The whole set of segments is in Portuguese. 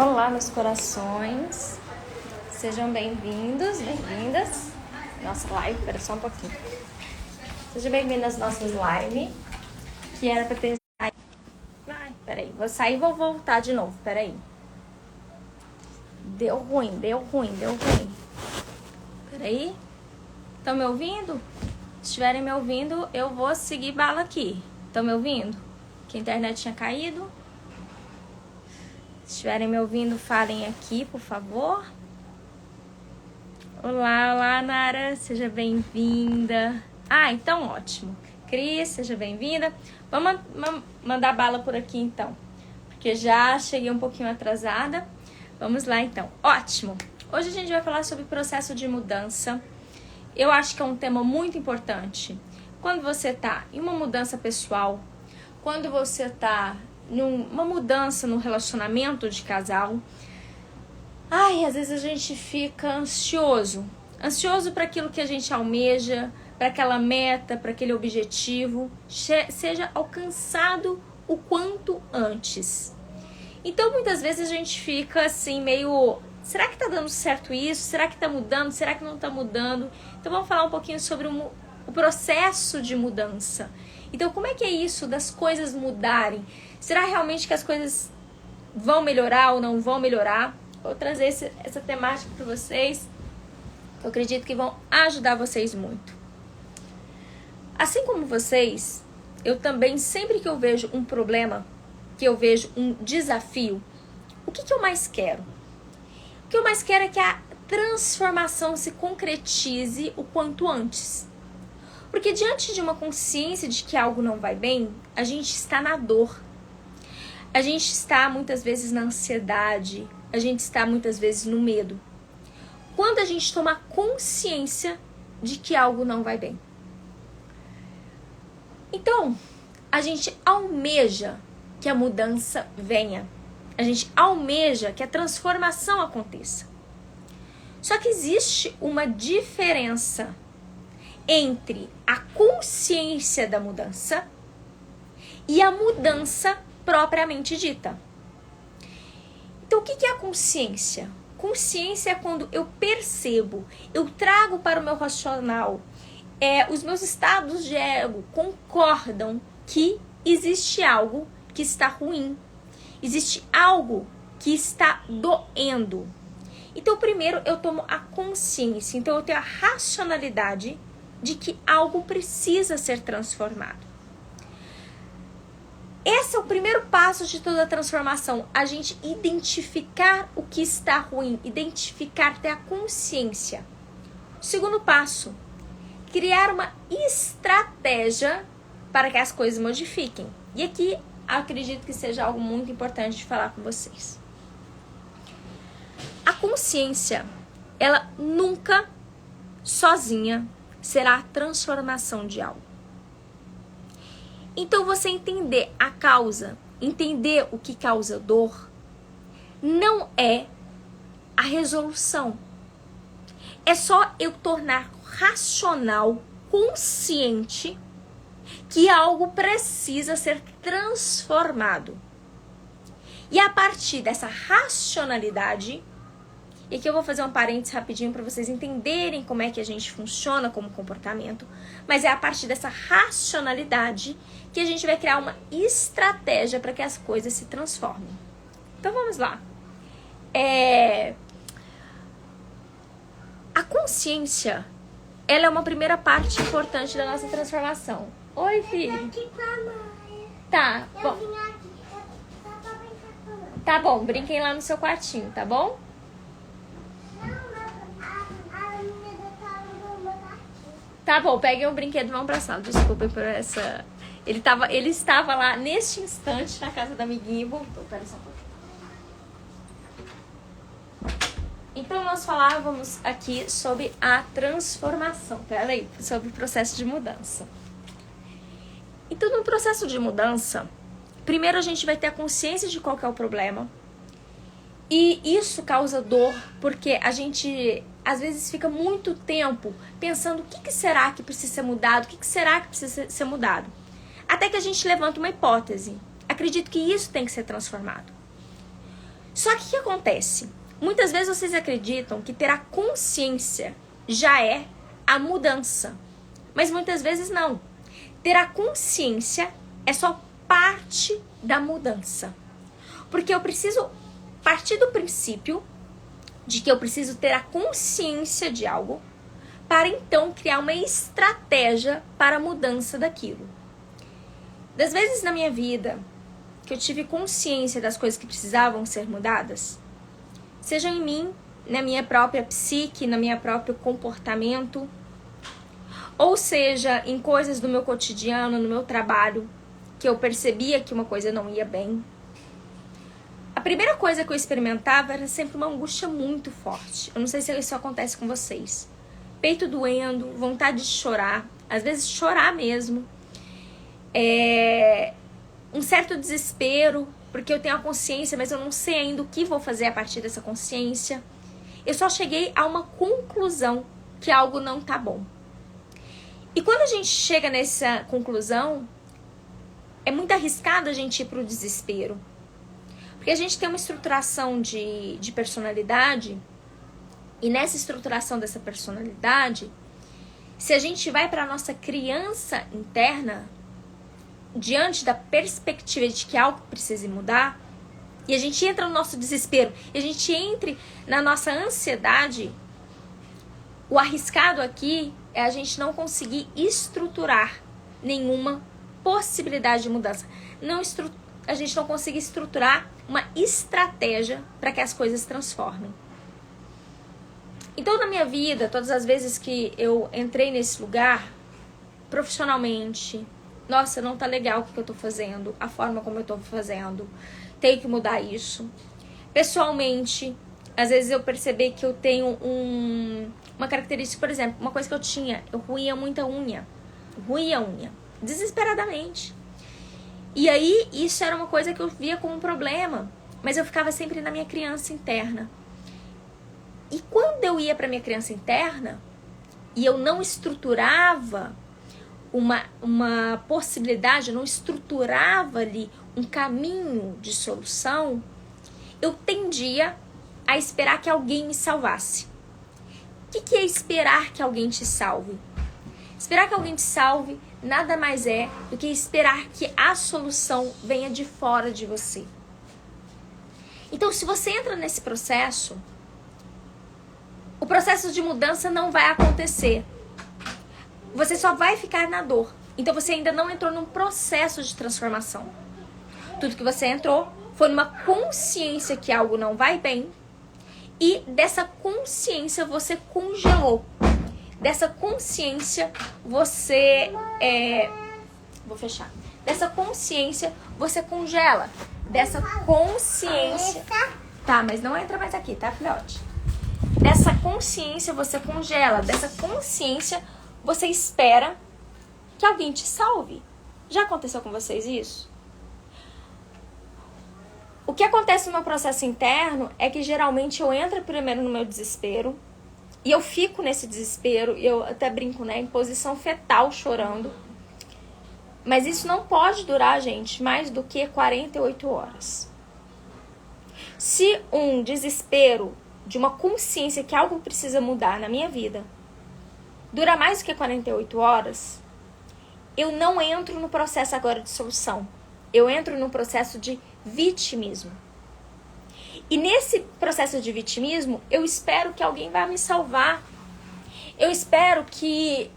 Olá, meus corações. Sejam bem-vindos, bem-vindas. Nossa live, espera só um pouquinho. Sejam bem-vindas às nossas lives, que era pra ter... Ai, peraí, vou sair e vou voltar de novo, peraí. Deu ruim. Peraí. Estão me ouvindo? Se estiverem me ouvindo, eu vou seguir bala aqui. Estão me ouvindo? Que a internet tinha caído. Se estiverem me ouvindo, falem aqui, por favor. Olá, Nara. Seja bem-vinda. Então ótimo. Cris, seja bem-vinda. Vamos mandar bala por aqui, então. Porque já cheguei um pouquinho atrasada. Vamos lá, então. Ótimo. Hoje a gente vai falar sobre processo de mudança. Eu acho que é um tema muito importante. Quando você tá em uma mudança pessoal, quando você tá numa mudança no relacionamento de casal, às vezes a gente fica ansioso para aquilo que a gente almeja, para aquela meta, para aquele objetivo, seja alcançado o quanto antes. Então, muitas vezes a gente fica assim, meio... Será que tá dando certo isso? Será que tá mudando? Será que não tá mudando? Então, vamos falar um pouquinho sobre o processo de mudança. Então, como é que é isso das coisas mudarem? Será realmente que as coisas vão melhorar ou não vão melhorar? Vou trazer essa temática para vocês. Eu acredito que vão ajudar vocês muito. Assim como vocês, eu também, sempre que eu vejo um problema, que eu vejo um desafio, o que eu mais quero? O que eu mais quero é que a transformação se concretize o quanto antes. Porque diante de uma consciência de que algo não vai bem, a gente está na dor. A gente está muitas vezes na ansiedade, a gente está muitas vezes no medo. Quando a gente toma consciência de que algo não vai bem. Então, a gente almeja que a mudança venha. A gente almeja que a transformação aconteça. Só que existe uma diferença entre a consciência da mudança e a mudança propriamente dita. Então, o que é a consciência? Consciência é quando eu percebo, eu trago para o meu racional, os meus estados de ego concordam que existe algo que está ruim, existe algo que está doendo. Então, primeiro eu tomo a consciência, então eu tenho a racionalidade de que algo precisa ser transformado. Esse é o primeiro passo de toda a transformação, a gente identificar o que está ruim, identificar, ter a consciência. O segundo passo, criar uma estratégia para que as coisas modifiquem. E aqui, acredito que seja algo muito importante de falar com vocês. A consciência, ela nunca, sozinha, será a transformação de algo. Então, você entender a causa, entender o que causa dor, não é a resolução. É só eu tornar racional, consciente, que algo precisa ser transformado. E a partir dessa racionalidade, e aqui eu vou fazer um parênteses rapidinho para vocês entenderem como é que a gente funciona como comportamento, mas é a partir dessa racionalidade que a gente vai criar uma estratégia para que as coisas se transformem. Então vamos lá. A consciência, ela é uma primeira parte importante da nossa transformação. Oi, filho. Tá, bom. Tá bom, brinquem lá no seu quartinho, tá bom? Tá bom, peguem um brinquedo e vão pra sala. Desculpem por essa... Ele estava lá neste instante na casa da amiguinha e voltou. Pera só um pouquinho. Então, nós falávamos aqui sobre a transformação. Pera aí, sobre o processo de mudança. Então, no processo de mudança, primeiro a gente vai ter a consciência de qual que é o problema. E isso causa dor, porque a gente... às vezes fica muito tempo pensando o que será que precisa ser mudado, o que será que precisa ser mudado. Até que a gente levanta uma hipótese. Acredito que isso tem que ser transformado. Só que o que acontece? Muitas vezes vocês acreditam que ter a consciência já é a mudança. Mas muitas vezes não. Ter a consciência é só parte da mudança. Porque eu preciso partir do princípio de que eu preciso ter a consciência de algo para então criar uma estratégia para a mudança daquilo. Das vezes na minha vida que eu tive consciência das coisas que precisavam ser mudadas, seja em mim, na minha própria psique, no meu próprio comportamento, ou seja, em coisas do meu cotidiano, no meu trabalho, que eu percebia que uma coisa não ia bem. A primeira coisa que eu experimentava era sempre uma angústia muito forte. Eu não sei se isso acontece com vocês. Peito doendo, vontade de chorar, às vezes chorar mesmo. Um certo desespero, porque eu tenho a consciência, mas eu não sei ainda o que vou fazer a partir dessa consciência. Eu só cheguei a uma conclusão que algo não tá bom. E quando a gente chega nessa conclusão, é muito arriscado a gente ir pro desespero. Porque a gente tem uma estruturação de personalidade, e nessa estruturação dessa personalidade, se a gente vai para a nossa criança interna, diante da perspectiva de que algo precisa mudar, e a gente entra no nosso desespero, e a gente entra na nossa ansiedade, o arriscado aqui é a gente não conseguir estruturar nenhuma possibilidade de mudança. A gente não consegue estruturar uma estratégia para que as coisas transformem. Então, na minha vida, todas as vezes que eu entrei nesse lugar, profissionalmente, nossa, não tá legal o que eu tô fazendo, a forma como eu tô fazendo, tenho que mudar isso. Pessoalmente, às vezes eu percebi que eu tenho uma característica, por exemplo, uma coisa que eu tinha, eu roía muita unha, desesperadamente. E aí, isso era uma coisa que eu via como um problema, mas eu ficava sempre na minha criança interna. E quando eu ia pra minha criança interna, e eu não estruturava uma possibilidade, eu não estruturava ali um caminho de solução, eu tendia a esperar que alguém me salvasse. O que é esperar que alguém te salve? Esperar que alguém te salve nada mais é do que esperar que a solução venha de fora de você. Então, se você entra nesse processo, o processo de mudança não vai acontecer. Você só vai ficar na dor. Então, você ainda não entrou num processo de transformação. Tudo que você entrou foi numa consciência que algo não vai bem. E dessa consciência você congelou. Dessa consciência você vou fechar. Dessa consciência você congela. Dessa consciência. Tá, mas não entra mais aqui, tá, filhote? Dessa consciência você congela. Dessa consciência você espera que alguém te salve. Já aconteceu com vocês isso? O que acontece no meu processo interno é que geralmente eu entro primeiro no meu desespero. E eu fico nesse desespero, eu até brinco, né, em posição fetal, chorando. Mas isso não pode durar, gente, mais do que 48 horas. Se um desespero de uma consciência que algo precisa mudar na minha vida dura mais do que 48 horas, eu não entro no processo agora de solução. Eu entro no processo de vitimismo. E nesse processo de vitimismo, eu espero que alguém vá me salvar. Eu espero que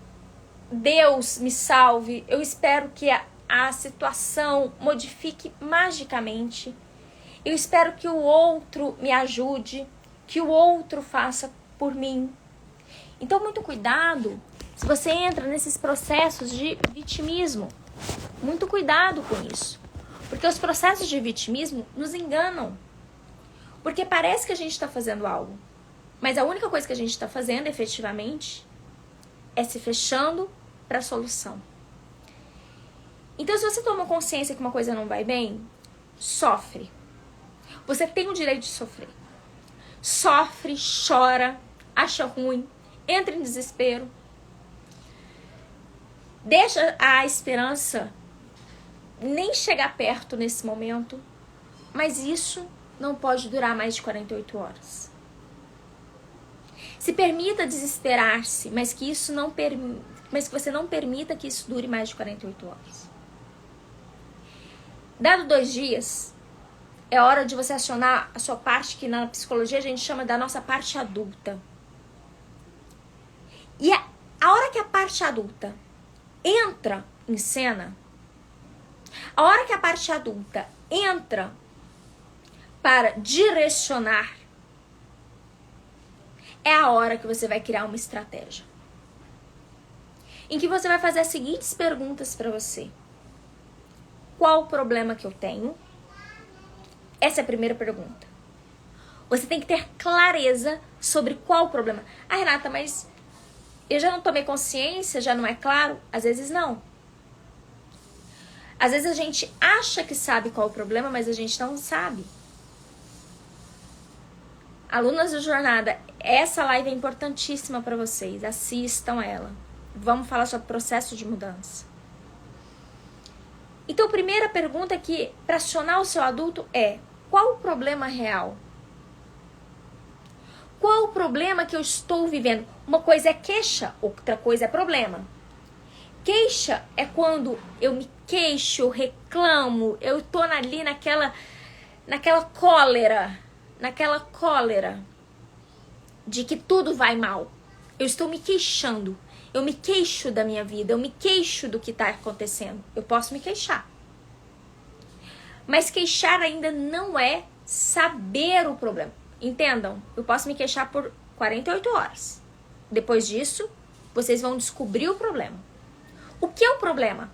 Deus me salve. Eu espero que a situação modifique magicamente. Eu espero que o outro me ajude, que o outro faça por mim. Então, muito cuidado se você entra nesses processos de vitimismo. Muito cuidado com isso. Porque os processos de vitimismo nos enganam. Porque parece que a gente está fazendo algo. Mas a única coisa que a gente está fazendo, efetivamente, é se fechando para a solução. Então, se você toma consciência que uma coisa não vai bem, sofre. Você tem o direito de sofrer. Sofre, chora, acha ruim, entra em desespero. Deixa a esperança nem chegar perto nesse momento. Mas isso não pode durar mais de 48 horas. Se permita desesperar-se, mas que você não permita que isso dure mais de 48 horas. Dado 2 dias, é hora de você acionar a sua parte, que na psicologia a gente chama da nossa parte adulta. E a hora que a parte adulta entra em cena, a hora que a parte adulta entra para direcionar, é a hora que você vai criar uma estratégia. Em que você vai fazer as seguintes perguntas para você. Qual o problema que eu tenho? Essa é a primeira pergunta. Você tem que ter clareza sobre qual o problema. Ah, Renata, mas eu já não tomei consciência, já não é claro? Às vezes não. Às vezes a gente acha que sabe qual o problema, mas a gente não sabe. Alunas da jornada, essa live é importantíssima para vocês. Assistam ela. Vamos falar sobre processo de mudança. Então, a primeira pergunta aqui, para acionar o seu adulto, é: qual o problema real? Qual o problema que eu estou vivendo? Uma coisa é queixa, outra coisa é problema. Queixa é quando eu me queixo, eu reclamo, eu tô ali naquela cólera de que tudo vai mal. Eu estou me queixando. Eu me queixo da minha vida, eu me queixo do que está acontecendo. Eu posso me queixar. Mas queixar ainda não é saber o problema. Entendam, eu posso me queixar por 48 horas. Depois disso, vocês vão descobrir o problema. O que é o problema?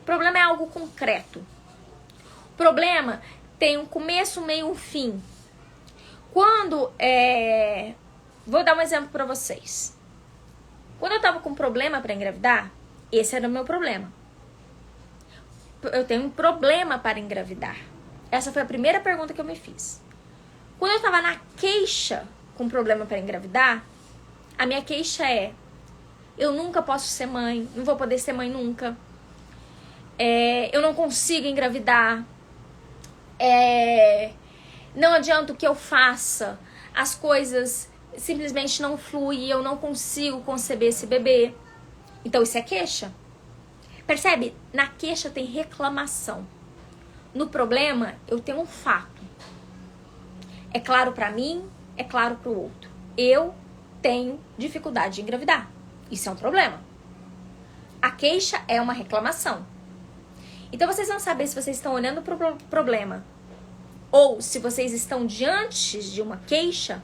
O problema é algo concreto. O problema tem um começo, um meio, um fim. Vou dar um exemplo para vocês. Quando eu tava com problema para engravidar, esse era o meu problema. Eu tenho um problema para engravidar. Essa foi a primeira pergunta que eu me fiz. Quando eu tava na queixa com problema para engravidar, a minha queixa é: eu nunca posso ser mãe, não vou poder ser mãe nunca. Eu não consigo engravidar. Não adianta o que eu faça, as coisas simplesmente não fluem, eu não consigo conceber esse bebê. Então isso é queixa. Percebe? Na queixa tem reclamação. No problema eu tenho um fato. É claro pra mim, é claro pro outro. Eu tenho dificuldade de engravidar. Isso é um problema. A queixa é uma reclamação. Então vocês vão saber se vocês estão olhando pro problema ou se vocês estão diante de uma queixa,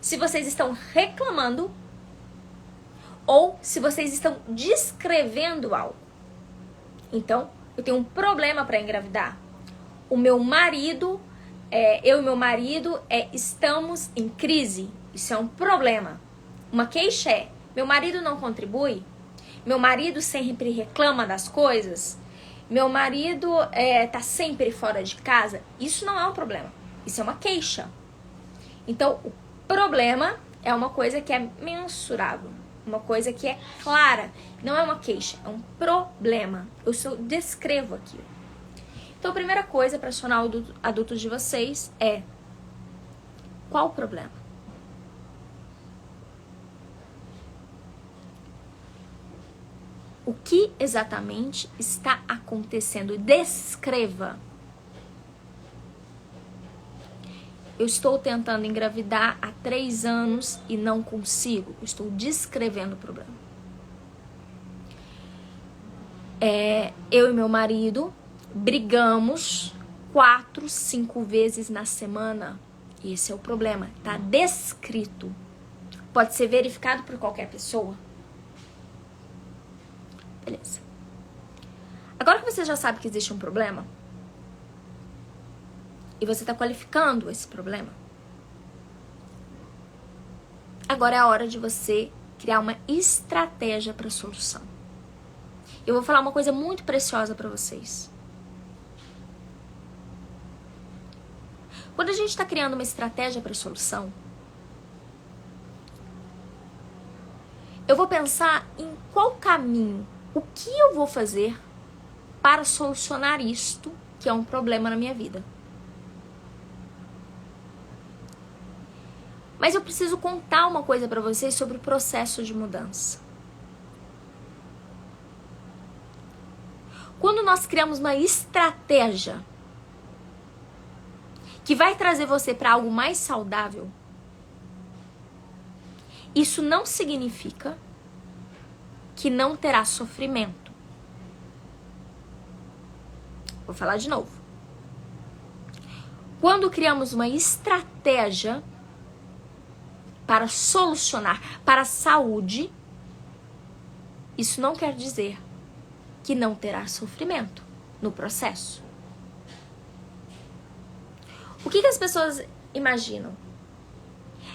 se vocês estão reclamando ou se vocês estão descrevendo algo. Então, eu tenho um problema para engravidar. O meu marido, eu e meu marido estamos em crise. Isso é um problema. Uma queixa é: meu marido não contribui, meu marido sempre reclama das coisas, meu marido tá sempre fora de casa. Isso não é um problema. Isso é uma queixa. Então, o problema é uma coisa que é mensurável. Uma coisa que é clara. Não é uma queixa, é um problema. Eu descrevo aquilo. Então, a primeira coisa para acionar o adulto de vocês é: qual o problema? O que exatamente está acontecendo? Descreva. Eu estou tentando engravidar há 3 anos e não consigo. Eu estou descrevendo o problema. Eu e meu marido brigamos 4, 5 vezes na semana. Esse é o problema. Está descrito. Pode ser verificado por qualquer pessoa. Beleza. Agora que você já sabe que existe um problema e você está qualificando esse problema, agora é a hora de você criar uma estratégia para a solução. Eu vou falar uma coisa muito preciosa para vocês. Quando a gente está criando uma estratégia para a solução, eu vou pensar em qual caminho, o que eu vou fazer para solucionar isto que é um problema na minha vida. Mas eu preciso contar uma coisa para vocês sobre o processo de mudança. Quando nós criamos uma estratégia que vai trazer você para algo mais saudável, isso não significa que não terá sofrimento. Vou falar de novo. Quando criamos uma estratégia para solucionar, para a saúde, isso não quer dizer que não terá sofrimento no processo. O que as pessoas imaginam?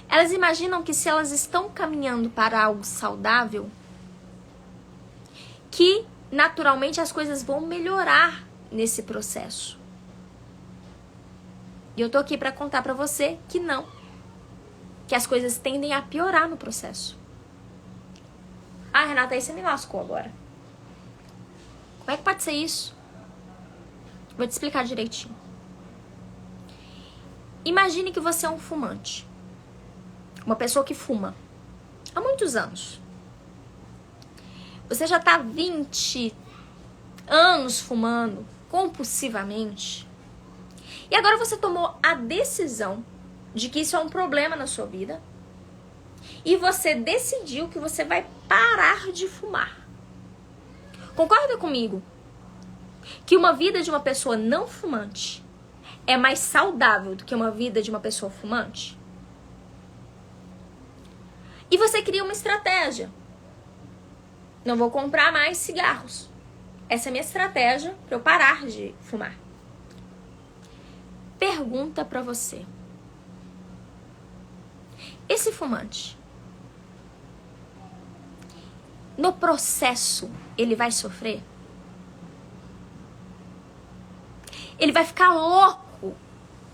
Elas imaginam que se elas estão caminhando para algo saudável, que naturalmente as coisas vão melhorar nesse processo. E eu tô aqui para contar para você que não. Que as coisas tendem a piorar no processo. Ah, Renata, aí você me lascou agora. Como é que pode ser isso? Vou te explicar direitinho. Imagine que você é um fumante. Uma pessoa que fuma há muitos anos. Você já tá 20 anos fumando compulsivamente. E agora você tomou a decisão de que isso é um problema na sua vida. E você decidiu que você vai parar de fumar. Concorda comigo que uma vida de uma pessoa não fumante é mais saudável do que uma vida de uma pessoa fumante? E você cria uma estratégia. Não vou comprar mais cigarros. Essa é a minha estratégia para eu parar de fumar. Pergunta para você. Esse fumante, no processo, ele vai sofrer? Ele vai ficar louco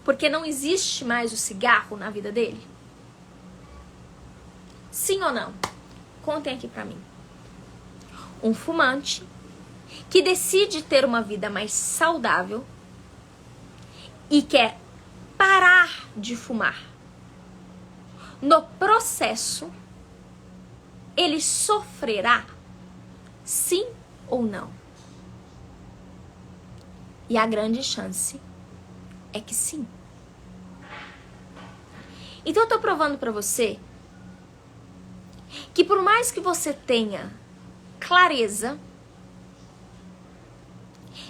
porque não existe mais o cigarro na vida dele? Sim ou não? Contem aqui pra mim. Um fumante que decide ter uma vida mais saudável e quer parar de fumar. No processo, ele sofrerá? Sim ou não? E a grande chance é que sim. Então eu tô provando pra você que por mais que você tenha clareza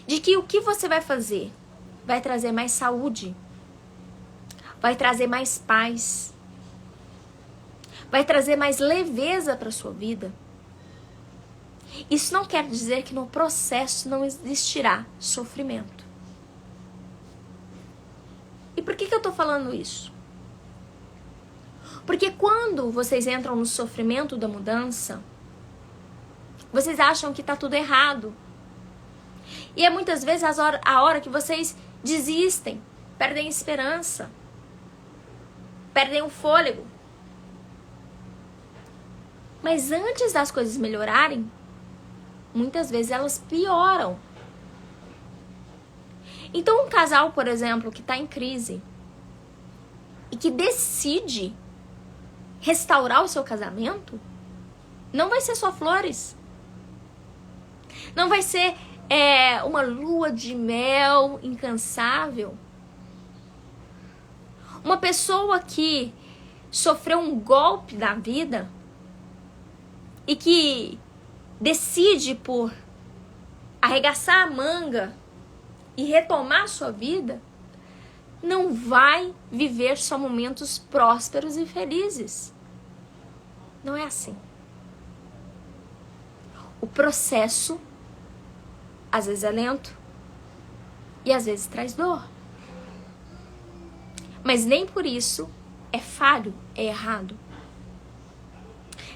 de que o que você vai fazer vai trazer mais saúde, vai trazer mais paz, vai trazer mais leveza para sua vida, isso não quer dizer que no processo não existirá sofrimento. E por que eu tô falando isso? Porque quando vocês entram no sofrimento da mudança, vocês acham que tá tudo errado. E é muitas vezes a hora que vocês desistem, perdem esperança, perdem o fôlego. Mas antes das coisas melhorarem, muitas vezes elas pioram. Então um casal, por exemplo, que está em crise e que decide restaurar o seu casamento, não vai ser só flores. Não vai ser uma lua de mel incansável. Uma pessoa que sofreu um golpe da vida e que decide por arregaçar a manga e retomar a sua vida, não vai viver só momentos prósperos e felizes. Não é assim. O processo, às vezes é lento e às vezes traz dor. Mas nem por isso é falho, é errado.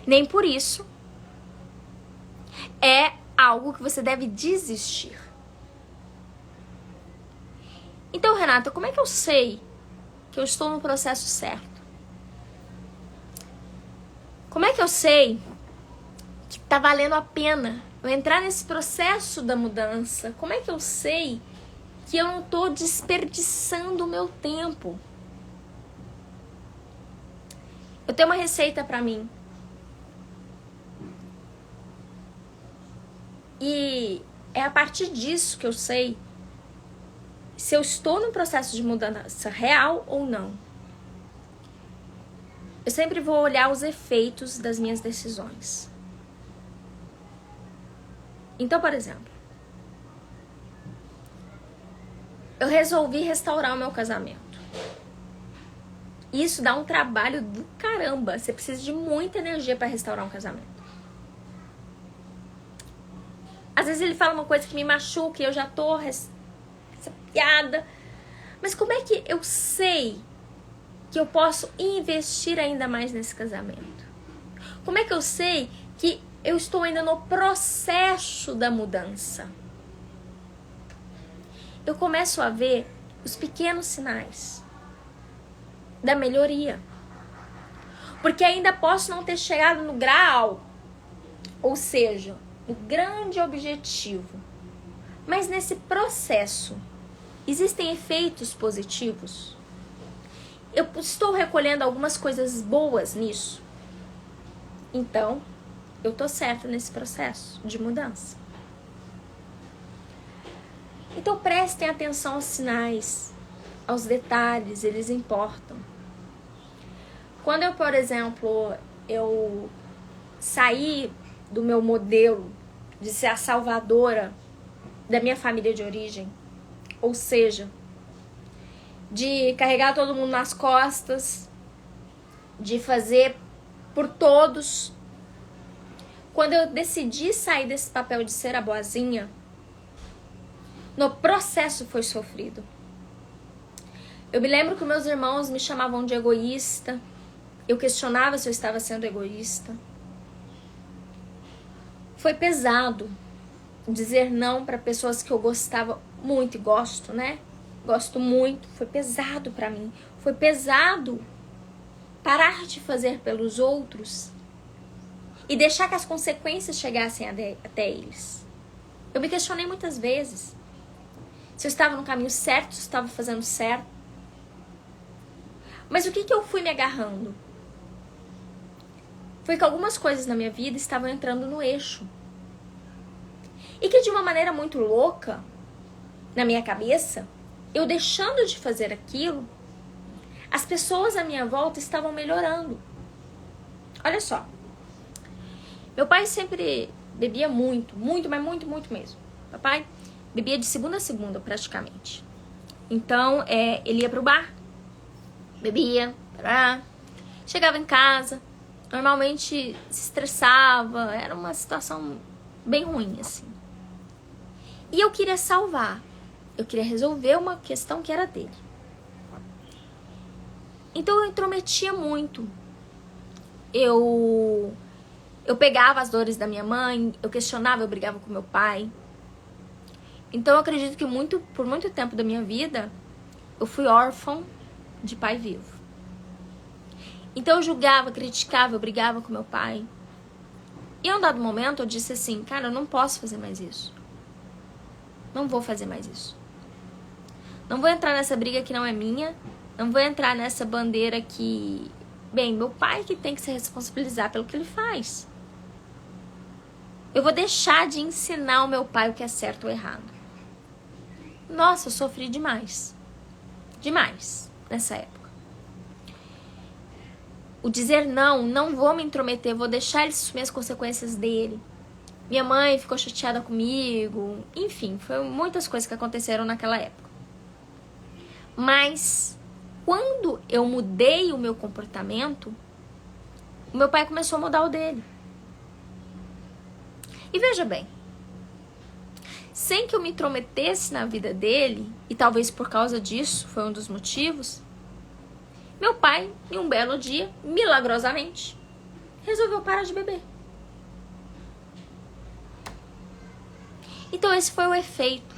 Nem por isso é algo que você deve desistir. Então, Renata, como é que eu sei que eu estou no processo certo? Como é que eu sei que tá valendo a pena eu entrar nesse processo da mudança? Como é que eu sei que eu não tô desperdiçando o meu tempo? Eu tenho uma receita pra mim. E é a partir disso que eu sei se eu estou num processo de mudança real ou não. Eu sempre vou olhar os efeitos das minhas decisões. Então, por exemplo, eu resolvi restaurar o meu casamento. Isso dá um trabalho do caramba. Você precisa de muita energia para restaurar um casamento. Às vezes ele fala uma coisa que me machuca e eu já tô piada. Mas como é que eu sei que eu posso investir ainda mais nesse casamento? Como é que eu sei que eu estou ainda no processo da mudança? Eu começo a ver os pequenos sinais da melhoria. Porque ainda posso não ter chegado no grau, ou seja, no grande objetivo. Mas nesse processo, existem efeitos positivos? Eu estou recolhendo algumas coisas boas nisso. Então, eu tô certa nesse processo de mudança. Então, prestem atenção aos sinais, aos detalhes, eles importam. Quando eu, por exemplo, eu saí do meu modelo de ser a salvadora da minha família de origem, ou seja, de carregar todo mundo nas costas, de fazer por todos. Quando eu decidi sair desse papel de ser a boazinha, no processo foi sofrido. Eu me lembro que meus irmãos me chamavam de egoísta. Eu questionava se eu estava sendo egoísta. Foi pesado dizer não para pessoas que eu gostava muito e gosto, né? Gosto muito. Foi pesado para mim. Foi pesado parar de fazer pelos outros e deixar que as consequências chegassem até eles. Eu me questionei muitas vezes se eu estava no caminho certo, se eu estava fazendo certo. Mas o que eu fui me agarrando? Foi que algumas coisas na minha vida estavam entrando no eixo. E que de uma maneira muito louca, na minha cabeça, eu deixando de fazer aquilo, as pessoas à minha volta estavam melhorando. Olha só. Meu pai sempre bebia muito, mas muito mesmo. Papai bebia de segunda a segunda, praticamente. Então, ele ia pro bar, bebia, chegava em casa, normalmente se estressava, era uma situação bem ruim, assim. E eu queria salvar, eu queria resolver uma questão que era dele. Então eu intrometia muito. Eu pegava as dores da minha mãe, eu questionava, eu brigava com meu pai. Então eu acredito que por muito tempo da minha vida, eu fui órfã de pai vivo. Então eu julgava, criticava, eu brigava com meu pai. E em um dado momento eu disse assim, cara, eu não posso fazer mais isso. Não vou fazer mais isso. Não vou entrar nessa briga que não é minha. Não vou entrar nessa bandeira que... Bem, meu pai que tem que se responsabilizar pelo que ele faz. Eu vou deixar de ensinar ao meu pai o que é certo ou errado. Nossa, eu sofri demais. Demais nessa época. O dizer não vou me intrometer, vou deixar ele assumir as consequências dele. Minha mãe ficou chateada comigo. Enfim, foi muitas coisas que aconteceram naquela época. Mas quando eu mudei o meu comportamento, o meu pai começou a mudar o dele. E veja bem, sem que eu me intrometesse na vida dele, e talvez por causa disso foi um dos motivos, meu pai, em um belo dia, milagrosamente, resolveu parar de beber. Então esse foi o efeito.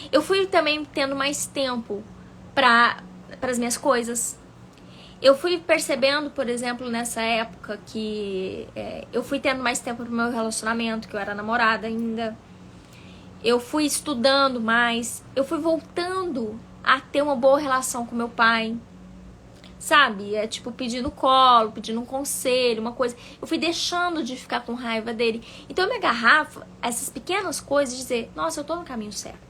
Eu fui também tendo mais tempo para as minhas coisas. Eu fui percebendo, por exemplo, nessa época que eu fui tendo mais tempo pro meu relacionamento, que eu era namorada ainda. Eu fui estudando mais. Eu fui voltando a ter uma boa relação com meu pai. sabe? É tipo pedindo colo, pedindo um conselho, uma coisa. Eu fui deixando de ficar com raiva dele. Então eu me agarrava a essas pequenas coisas e dizer, nossa, eu tô no caminho certo.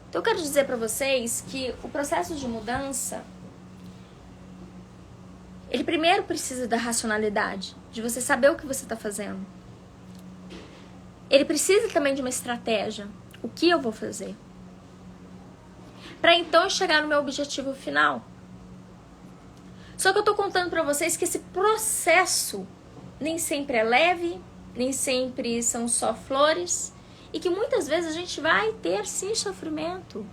Então eu quero dizer pra vocês que o processo de mudança, ele primeiro precisa da racionalidade, de você saber o que você tá fazendo. Ele precisa também de uma estratégia. O que eu vou fazer? Pra então chegar no meu objetivo final. Só que eu tô contando pra vocês que esse processo nem sempre é leve, nem sempre são só flores, e que muitas vezes a gente vai ter sim sofrimento.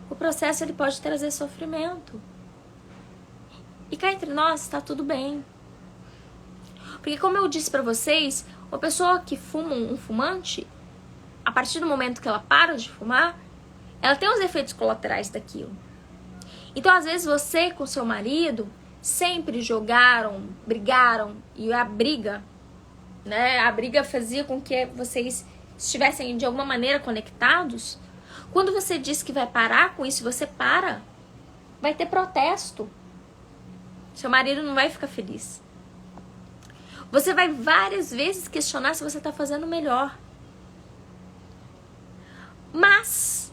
O processo ele pode trazer sofrimento. E cá entre nós tá tudo bem. Porque como eu disse pra vocês, uma pessoa que fuma, um fumante, a partir do momento que ela para de fumar, ela tem os efeitos colaterais daquilo. Então, às vezes, você com seu marido sempre jogaram, brigaram, e a briga, né? A briga fazia com que vocês estivessem de alguma maneira conectados. Quando você diz que vai parar com isso, você para, vai ter protesto. Seu marido não vai ficar feliz. Você vai várias vezes questionar se você está fazendo melhor. Mas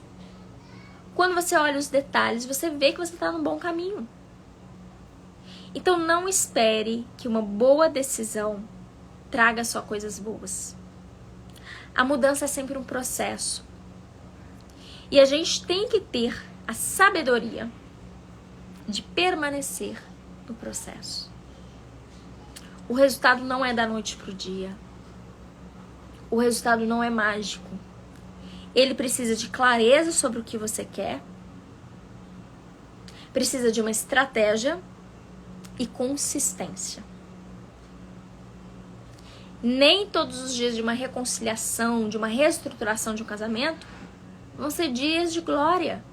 quando você olha os detalhes, você vê que você está no bom caminho. Então não espere que uma boa decisão traga só coisas boas. A mudança é sempre um processo. E a gente tem que ter a sabedoria de permanecer no processo. O resultado não é da noite pro dia. O resultado não é mágico. Ele precisa de clareza sobre o que você quer. Precisa de uma estratégia e consistência. Nem todos os dias de uma reconciliação, de uma reestruturação de um casamento, vão ser dias de glória.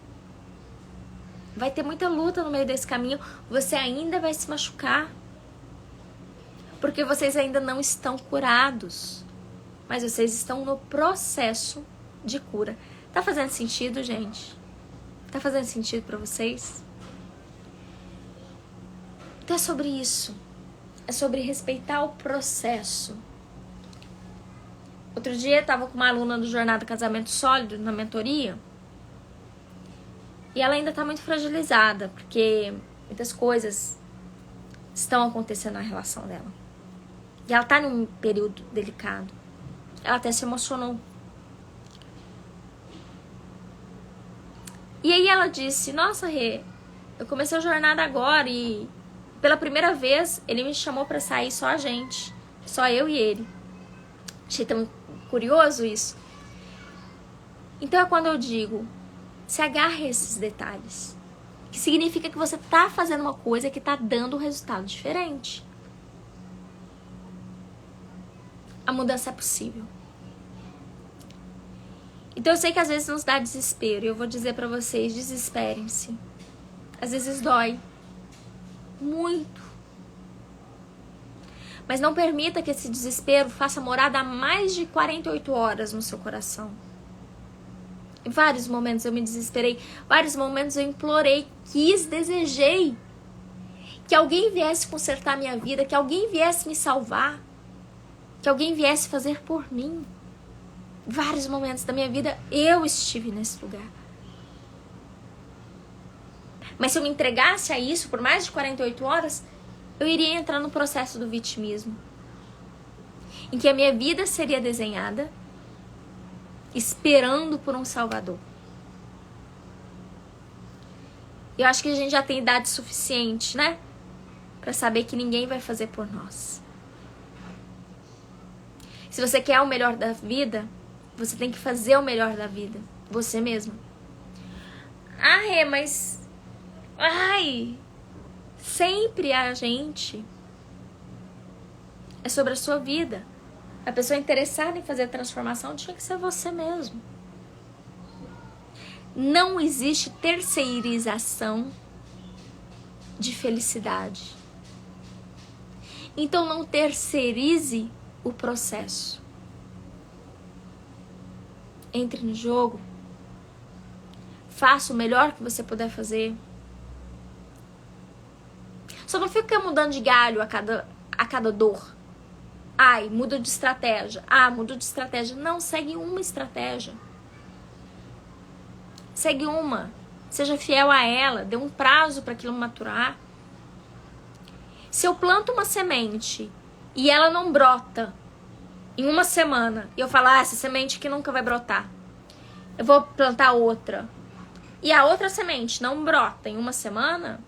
Vai ter muita luta no meio desse caminho. Você ainda vai se machucar. Porque vocês ainda não estão curados. Mas vocês estão no processo de cura. Tá fazendo sentido, gente? Tá fazendo sentido pra vocês? Então é sobre isso. É sobre respeitar o processo. Outro dia eu tava com uma aluna do Jornada Casamento Sólido na mentoria. E ela ainda tá muito fragilizada, porque muitas coisas estão acontecendo na relação dela. E ela tá num período delicado. Ela até se emocionou. E aí ela disse, nossa, Rê, eu comecei a jornada agora e pela primeira vez ele me chamou pra sair só a gente. Só eu e ele. Achei tão curioso isso. Então é quando eu digo, se agarre a esses detalhes. Que significa que você tá fazendo uma coisa que tá dando um resultado diferente. A mudança é possível. Então eu sei que às vezes nos dá desespero. E eu vou dizer pra vocês, desesperem-se. Às vezes dói. Muito. Mas não permita que esse desespero faça morada há mais de 48 horas no seu coração. Em vários momentos eu me desesperei. Vários momentos eu implorei, quis, desejei que alguém viesse consertar minha vida, que alguém viesse me salvar, que alguém viesse fazer por mim. Vários momentos da minha vida eu estive nesse lugar. Mas se eu me entregasse a isso por mais de 48 horas, eu iria entrar no processo do vitimismo, em que a minha vida seria desenhada esperando por um salvador. Eu acho que a gente já tem idade suficiente, né? Pra saber que ninguém vai fazer por nós. Se você quer o melhor da vida, você tem que fazer o melhor da vida. Você mesmo. Ah, Rê, mas... Ai... Sempre a gente... É sobre a sua vida. A pessoa interessada em fazer a transformação tinha que ser você mesmo. Não existe terceirização de felicidade. Então não terceirize o processo. Entre no jogo. Faça o melhor que você puder fazer. Só não fica mudando de galho a cada dor. Ai, muda de estratégia. Ah, muda de estratégia. Não, segue uma estratégia. Segue uma. Seja fiel a ela. Dê um prazo para aquilo maturar. Se eu planto uma semente e ela não brota em uma semana, e eu falo, essa semente aqui nunca vai brotar, eu vou plantar outra, e a outra semente não brota em uma semana,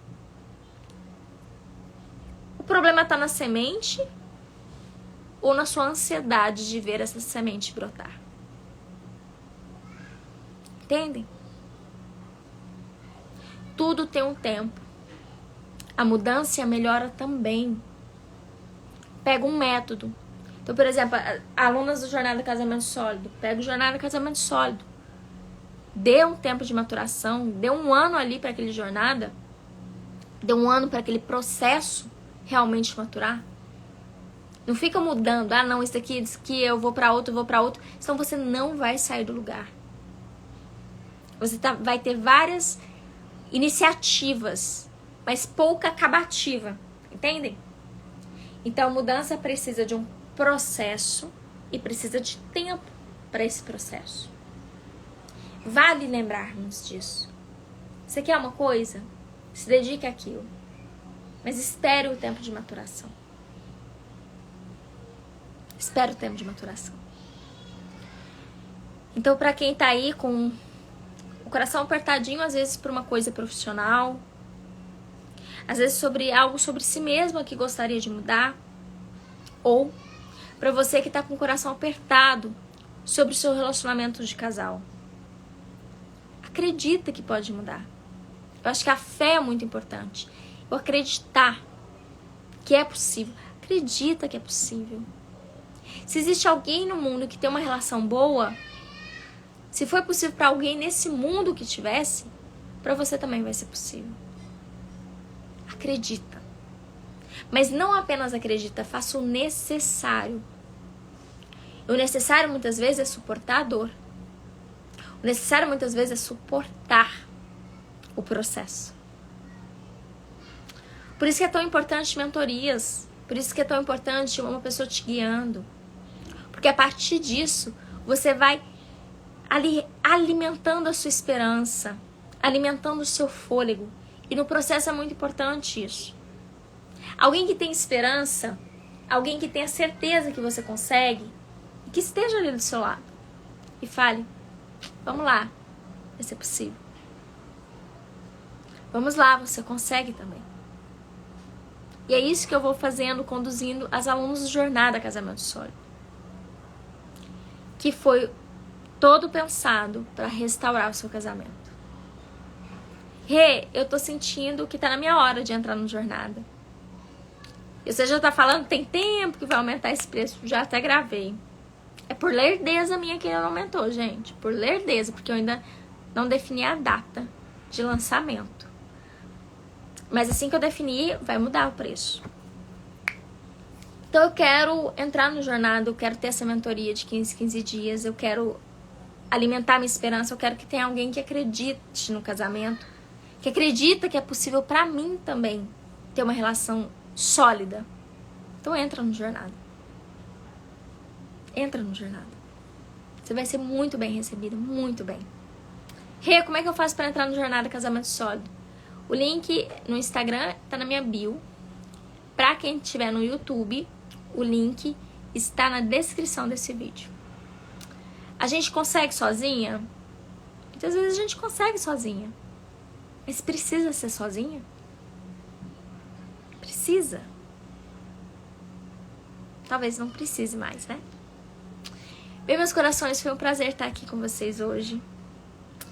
o problema tá na semente ou na sua ansiedade de ver essa semente brotar? Entendem? Tudo tem um tempo. A mudança e a melhora também. Pega um método. Então, por exemplo, alunas do Jornada Casamento Sólido. Pega o Jornada Casamento Sólido. Dê um tempo de maturação. Dê um ano ali para aquele jornada. Dê um ano para aquele processo realmente maturar. Não fica mudando. Ah, não, isso aqui eu vou para outro, eu vou para outro. Senão você não vai sair do lugar. Você vai ter várias iniciativas, mas pouca acabativa, entendem? Então, mudança precisa de um processo e precisa de tempo para esse processo. Vale lembrarmos disso. Você quer uma coisa? Se dedique àquilo. Mas espere o tempo de maturação. Espere o tempo de maturação. Então, para quem tá aí com o coração apertadinho, às vezes por uma coisa profissional, às vezes sobre algo sobre si mesma que gostaria de mudar, ou para você que tá com o coração apertado sobre o seu relacionamento de casal. Acredita que pode mudar. Eu acho que a fé é muito importante. Eu acreditar que é possível. Acredita que é possível. Se existe alguém no mundo que tem uma relação boa, se foi possível para alguém nesse mundo que tivesse, para você também vai ser possível. Acredita. Mas não apenas acredita, faça o necessário. O necessário muitas vezes é suportar a dor. O necessário muitas vezes é suportar o processo. Por isso que é tão importante mentorias. Por isso que é tão importante uma pessoa te guiando. Porque a partir disso, você vai ali alimentando a sua esperança, alimentando o seu fôlego. E no processo é muito importante isso. Alguém que tem esperança, alguém que tenha certeza que você consegue, que esteja ali do seu lado e fale, vamos lá, vai ser possível. Vamos lá, você consegue também. E é isso que eu vou fazendo, conduzindo as alunas do Jornada Casamento Sólido, que foi todo pensado para restaurar o seu casamento. Eu tô sentindo que tá na minha hora de entrar no Jornada. E você já tá falando, tem tempo que vai aumentar esse preço. Já até gravei. É por lerdeza minha que ele não aumentou, gente. Por lerdeza, porque eu ainda não defini a data de lançamento. Mas assim que eu definir, vai mudar o preço. Então eu quero entrar no Jornada, eu quero ter essa mentoria de 15 dias, eu quero alimentar minha esperança, eu quero que tenha alguém que acredite no casamento, que acredita que é possível pra mim também ter uma relação sólida. Então entra no Jornada. Entra no Jornada. Você vai ser muito bem recebida, muito bem. Como é que eu faço pra entrar no Jornada Casamento Sólido? O link no Instagram tá na minha bio. Pra quem estiver no YouTube, o link está na descrição desse vídeo. A gente consegue sozinha? Muitas vezes a gente consegue sozinha. Mas precisa ser sozinha? Precisa. Talvez não precise mais, né? Bem, meus corações, foi um prazer estar aqui com vocês hoje.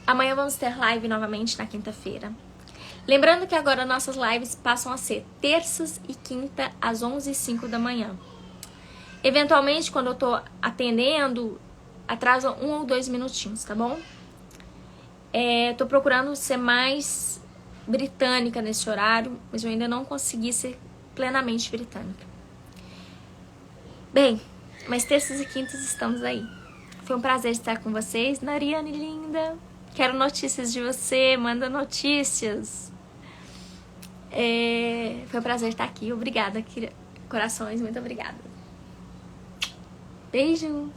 Amanhã vamos ter live novamente na quinta-feira. Lembrando que agora nossas lives passam a ser terças e quinta às 11h05 da manhã. Eventualmente, quando eu tô atendendo, atrasa 1 ou 2 minutinhos, tá bom? Tô procurando ser mais britânica nesse horário, mas eu ainda não consegui ser plenamente britânica. Bem, mas terças e quintas estamos aí. Foi um prazer estar com vocês. Nariane linda, quero notícias de você, manda notícias. Foi um prazer estar aqui. Obrigada, corações. Muito obrigada. Beijo.